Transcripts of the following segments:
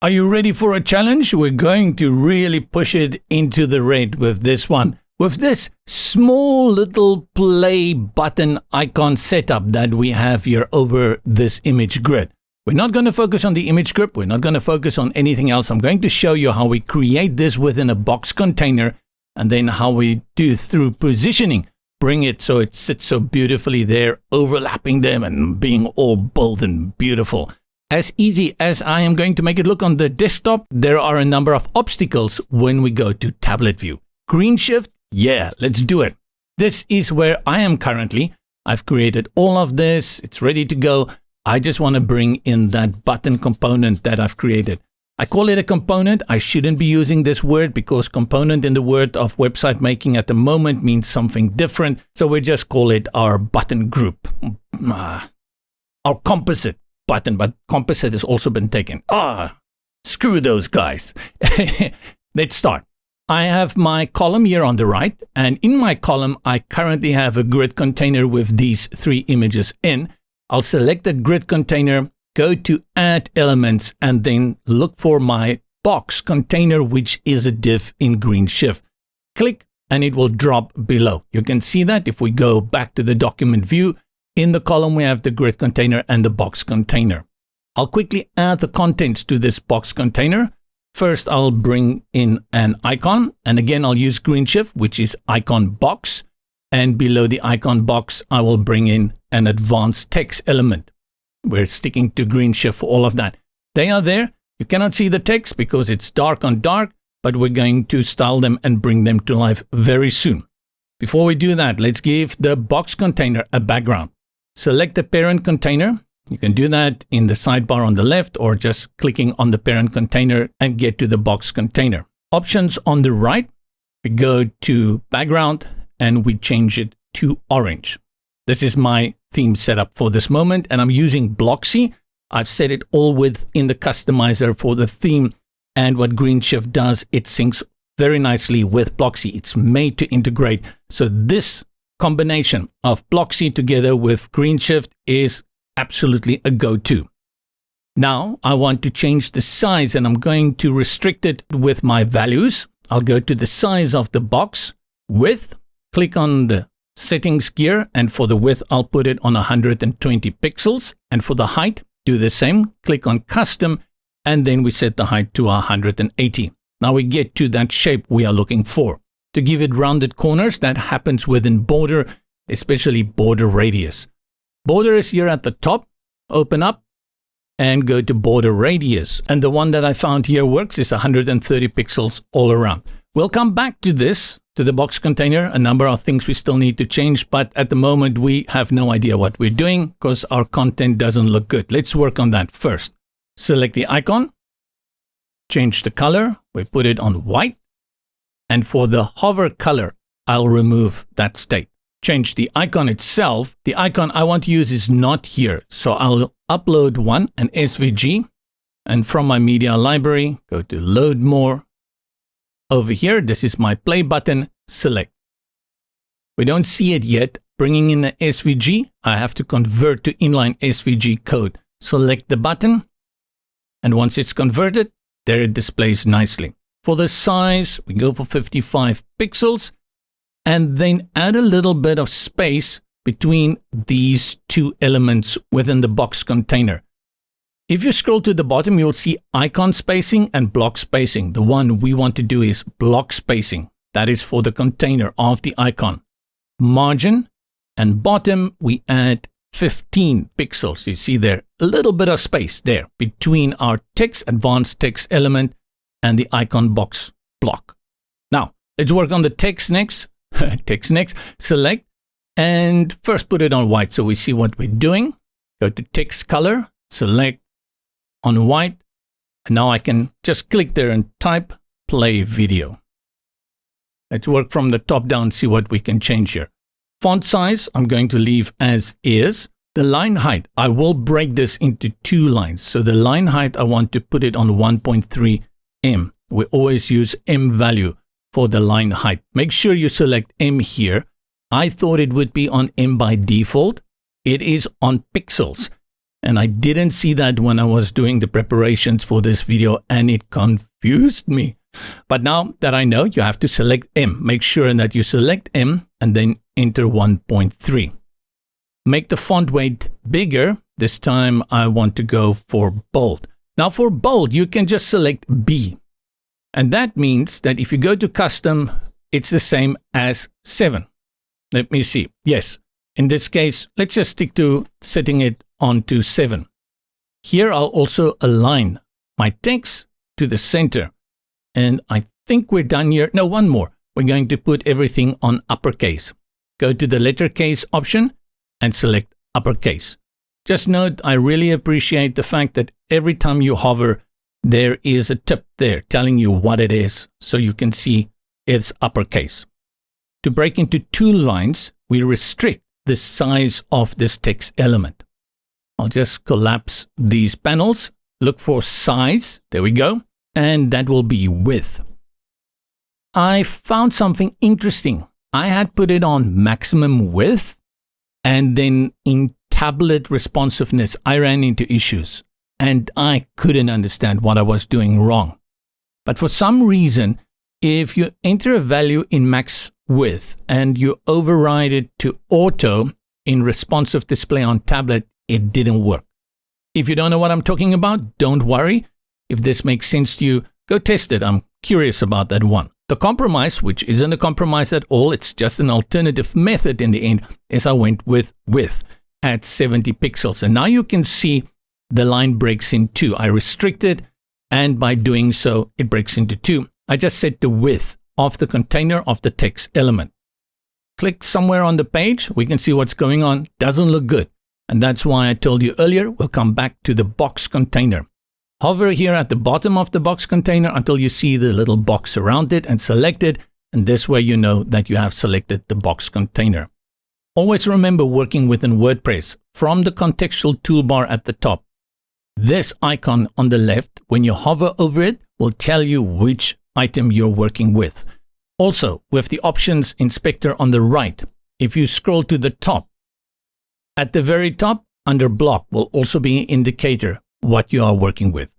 Are you ready for a challenge? We're going to really push it into the red with this one. With this small little play button icon setup that we have here over this image grid. We're not going to focus on the image grid. We're not going to focus on anything else. I'm going to show you how we create this within a box container and then how we do through positioning. Bring it so it sits so beautifully there, overlapping them and being all bold and beautiful. As easy as I am going to make it look on the desktop, there are a number of obstacles when we go to tablet view. Greenshift, yeah, let's do it. This is where I am currently. I've created all of this. It's ready to go. I just want to bring in that button component that I've created. I call it a component. I shouldn't be using this word because component in the world of website making at the moment means something different. So we just call it our button group, our composite button, but composite has also been taken. Screw those guys. Let's start. I have my column here on the right, and in my column, I currently have a grid container with these 3 images in. I'll select the grid container, go to add elements, and then look for my box container, which is a div in Greenshift. Click, and it will drop below. You can see that if we go back to the document view, in the column, we have the grid container and the box container. I'll quickly add the contents to this box container. First, I'll bring in an icon, and again, I'll use Greenshift, which is icon box. And below the icon box, I will bring in an advanced text element. We're sticking to Greenshift for all of that. They are there. You cannot see the text because it's dark on dark, but we're going to style them and bring them to life very soon. Before we do that, let's give the box container a background. Select the parent container. You can do that in the sidebar on the left or just clicking on the parent container and get to the box container. Options on the right, we go to background and we change it to orange. This is my theme setup for this moment, and I'm using Bloxy. I've set it all within the customizer for the theme, and what Greenshift does, it syncs very nicely with Bloxy. It's made to integrate. So this combination of Bloxy together with Greenshift is absolutely a go-to. Now I want to change the size, and I'm going to restrict it with my values. I'll go to the size of the box, width, click on the settings gear, and for the width, I'll put it on 120 pixels. And for the height, do the same. Click on custom, and then we set the height to 180. Now we get to that shape we are looking for. To give it rounded corners, that happens within border, especially border radius. Border is here at the top. Open up and go to border radius. And the one that I found here works is 130 pixels all around. We'll come back to this, to the box container. A number of things we still need to change, but at the moment we have no idea what we're doing because our content doesn't look good. Let's work on that first. Select the icon, change the color. We put it on white. And for the hover color, I'll remove that state. Change the icon itself. The icon I want to use is not here. So I'll upload one, an SVG. And from my media library, go to load more. Over here, this is my play button, select. We don't see it yet. Bringing in the SVG, I have to convert to inline SVG code. Select the button. And once it's converted, there it displays nicely. For the size, we go for 55 pixels and then add a little bit of space between these 2 elements within the box container. If you scroll to the bottom, you'll see icon spacing and block spacing. The one we want to do is block spacing. That is for the container of the icon. Margin and bottom, we add 15 pixels. You see there, a little bit of space there between our text, advanced text element and the icon box block. Now, let's work on the text next. Text next, select, and first put it on white so we see what we're doing. Go to text color, select on white, and now I can just click there and type play video. Let's work from the top down, see what we can change here. Font size, I'm going to leave as is. The line height, I will break this into 2 lines. So the line height, I want to put it on 1.3 M. We always use M value for the line height. Make sure you select M here. I thought it would be on M by default. It is on pixels. And I didn't see that when I was doing the preparations for this video, and it confused me. But now that I know, you have to select M. Make sure that you select M and then enter 1.3. Make the font weight bigger. This time I want to go for bold. Now for bold, you can just select B. And that means that if you go to custom, it's the same as 7. Let me see. Yes. In this case, let's just stick to setting it onto 7. Here I'll also align my text to the center. And I think we're done here. No, one more. We're going to put everything on uppercase. Go to the letter case option and select uppercase. Just note, I really appreciate the fact that every time you hover, there is a tip there telling you what it is, so you can see it's uppercase. To break into 2 lines, we restrict the size of this text element. I'll just collapse these panels, look for size, there we go, and that will be width. I found something interesting. I had put it on maximum width, and then in tablet responsiveness, I ran into issues, and I couldn't understand what I was doing wrong. But for some reason, if you enter a value in max width and you override it to auto in responsive display on tablet, it didn't work. If you don't know what I'm talking about, don't worry. If this makes sense to you, go test it. I'm curious about that one. The compromise, which isn't a compromise at all, it's just an alternative method in the end, is I went with width at 70 pixels. And now you can see the line breaks in 2. I restricted, and by doing so, it breaks into 2. I just set the width of the container of the text element. Click somewhere on the page, we can see what's going on. Doesn't look good. And that's why I told you earlier, we'll come back to the box container. Hover here at the bottom of the box container until you see the little box around it and select it. And this way you know that you have selected the box container. Always remember working within WordPress from the contextual toolbar at the top. This icon on the left, when you hover over it, will tell you which item you're working with. Also, with the options inspector on the right, if you scroll to the top, at the very top, under block will also be an indicator what you are working with.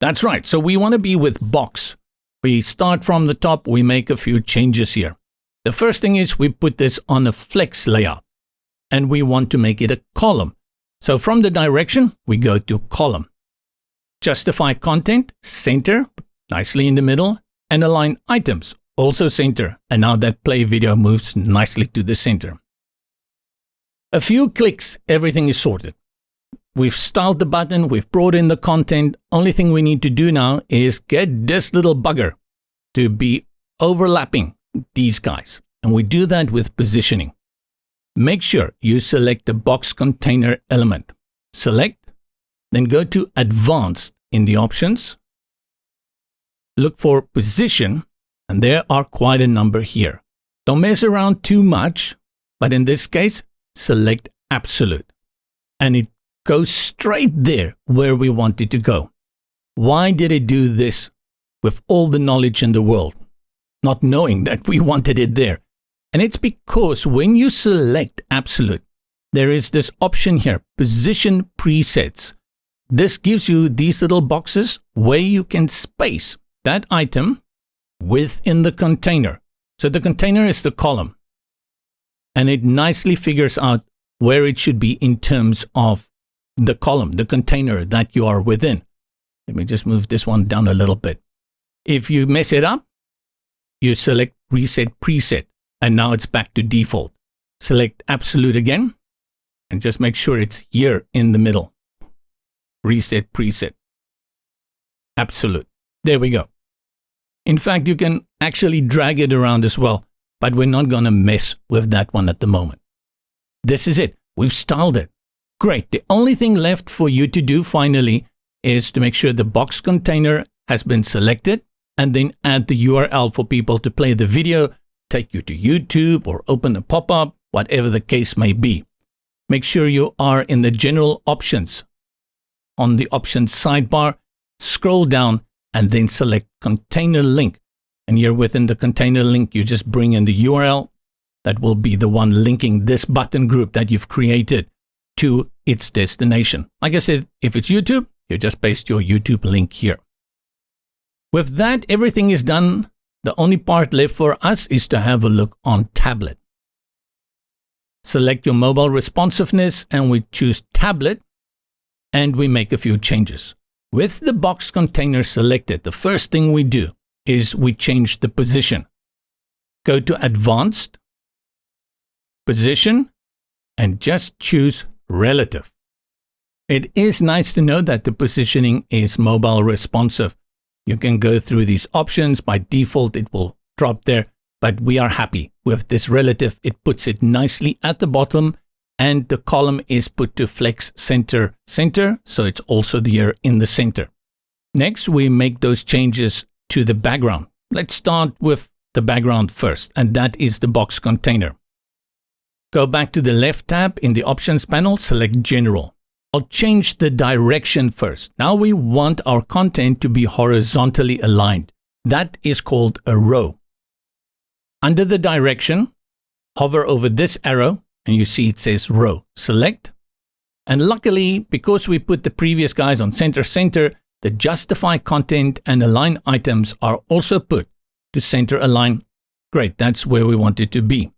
That's right. So we want to be with box. We start from the top. We make a few changes here. The first thing is we put this on a flex layout and we want to make it a column. So from the direction, we go to column. Justify content, center, nicely in the middle, and align items, also center. And now that play video moves nicely to the center. A few clicks, everything is sorted. We've styled the button, we've brought in the content. Only thing we need to do now is get this little bugger to be overlapping these guys. And we do that with positioning. Make sure you select the box container element. Select, then go to Advanced in the options. Look for Position, and there are quite a number here. Don't mess around too much, but in this case, select Absolute. And it goes straight there where we want it to go. Why did it do this with all the knowledge in the world, not knowing that we wanted it there? And it's because when you select Absolute, there is this option here, Position Presets. This gives you these little boxes where you can space that item within the container. So the container is the column. And it nicely figures out where it should be in terms of the column, the container that you are within. Let me just move this one down a little bit. If you mess it up, you select Reset Preset, and now it's back to default. Select Absolute again, and just make sure it's here in the middle. Reset Preset. Absolute. There we go. In fact, you can actually drag it around as well, but we're not going to mess with that one at the moment. This is it. We've styled it. Great. The only thing left for you to do finally is to make sure the box container has been selected and then add the URL for people to play the video, take you to YouTube or open a pop-up, whatever the case may be. Make sure you are in the general options. On the options sidebar, scroll down and then select container link. And here within the container link, you just bring in the URL. That will be the one linking this button group that you've created. to its destination. Like I said, if it's YouTube, you just paste your YouTube link here. With that, everything is done. The only part left for us is to have a look on tablet. Select your mobile responsiveness and we choose tablet and we make a few changes. With the box container selected, the first thing we do is we change the position. Go to Advanced, Position, and just choose Relative. It is nice to know that the positioning is mobile responsive. You can go through these options. By default, it will drop there, but we are happy with this relative. It puts it nicely at the bottom and the column is put to flex center, so it's also there in the center. Next, we make those changes to the background. Let's start with the background first, and that is the box container. Go back to the left tab in the options panel, select General. I'll change the direction first. Now we want our content to be horizontally aligned. That is called a row. Under the direction, hover over this arrow and you see it says row. Select. And luckily, because we put the previous guys on center, the justify content and align items are also put to center align. Great, that's where we want it to be.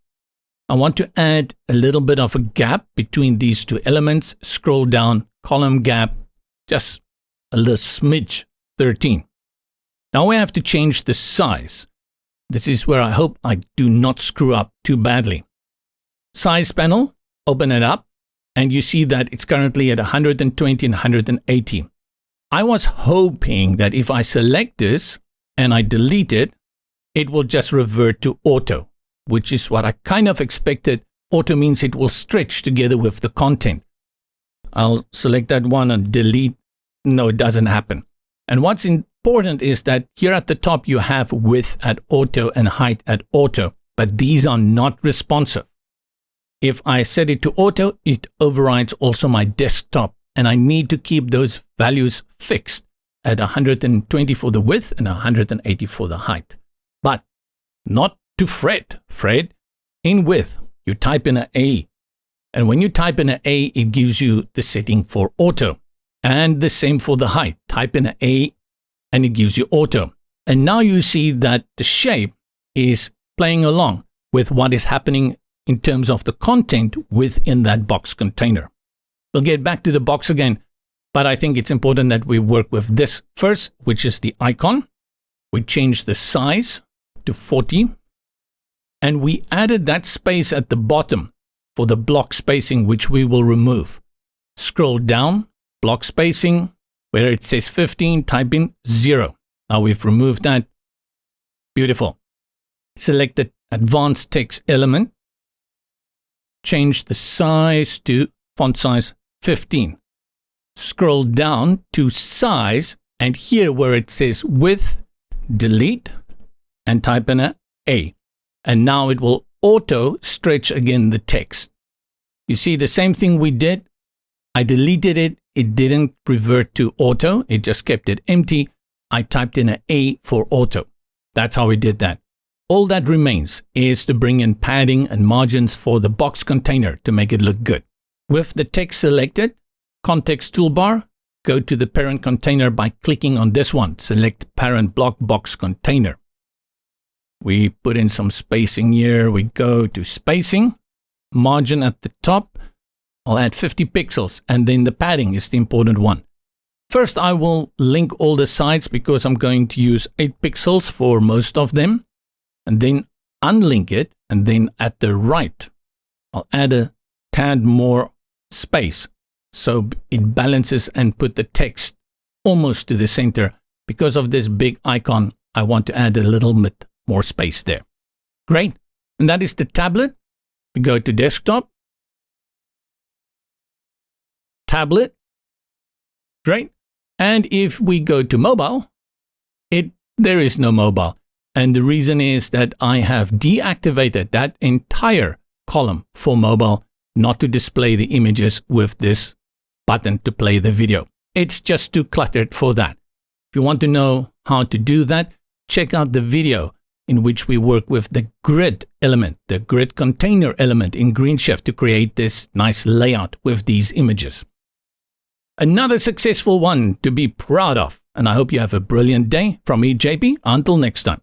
I want to add a little bit of a gap between these two elements. Scroll down, column gap, just a little smidge, 13. Now we have to change the size. This is where I hope I do not screw up too badly. Size panel, open it up, and you see that it's currently at 120 and 180. I was hoping that if I select this and I delete it, it will just revert to auto, which is what I kind of expected. Auto means it will stretch together with the content. I'll select that one and delete. No, it doesn't happen. And what's important is that here at the top you have width at auto and height at auto, but these are not responsive. If I set it to auto, it overrides also my desktop, and I need to keep those values fixed at 120 for the width and 180 for the height. But not to fret. In width, you type in an A. And when you type in an A, it gives you the setting for auto. And the same for the height. Type in an A and it gives you auto. And now you see that the shape is playing along with what is happening in terms of the content within that box container. We'll get back to the box again, but I think it's important that we work with this first, which is the icon. We change the size to 40. And we added that space at the bottom for the block spacing, which we will remove. Scroll down, block spacing, where it says 15, type in 0. Now we've removed that. Beautiful. Select the advanced text element. Change the size to font size 15. Scroll down to size, and here where it says width, delete, and type in a A. And now it will auto stretch again the text. You see the same thing we did. I deleted it. It didn't revert to auto. It just kept it empty. I typed in an A for auto. That's how we did that. All that remains is to bring in padding and margins for the box container to make it look good. With the text selected, context toolbar, go to the parent container by clicking on this one. Select parent block box container. We put in some spacing here. We go to spacing, margin at the top. I'll add 50 pixels, and then the padding is the important one. First, I will link all the sides because I'm going to use 8 pixels for most of them, and then unlink it, and then at the right, I'll add a tad more space so it balances and put the text almost to the center. Because of this big icon, I want to add a little bit more space there. Great. And that is the tablet. We go to desktop. Tablet. Great. And if we go to mobile, there is no mobile. And the reason is that I have deactivated that entire column for mobile, not to display the images with this button to play the video. It's just too cluttered for that. If you want to know how to do that, check out the video in which we work with the grid element, the grid container element in Greenshift to create this nice layout with these images. Another successful one to be proud of, and I hope you have a brilliant day. From me, JP, until next time.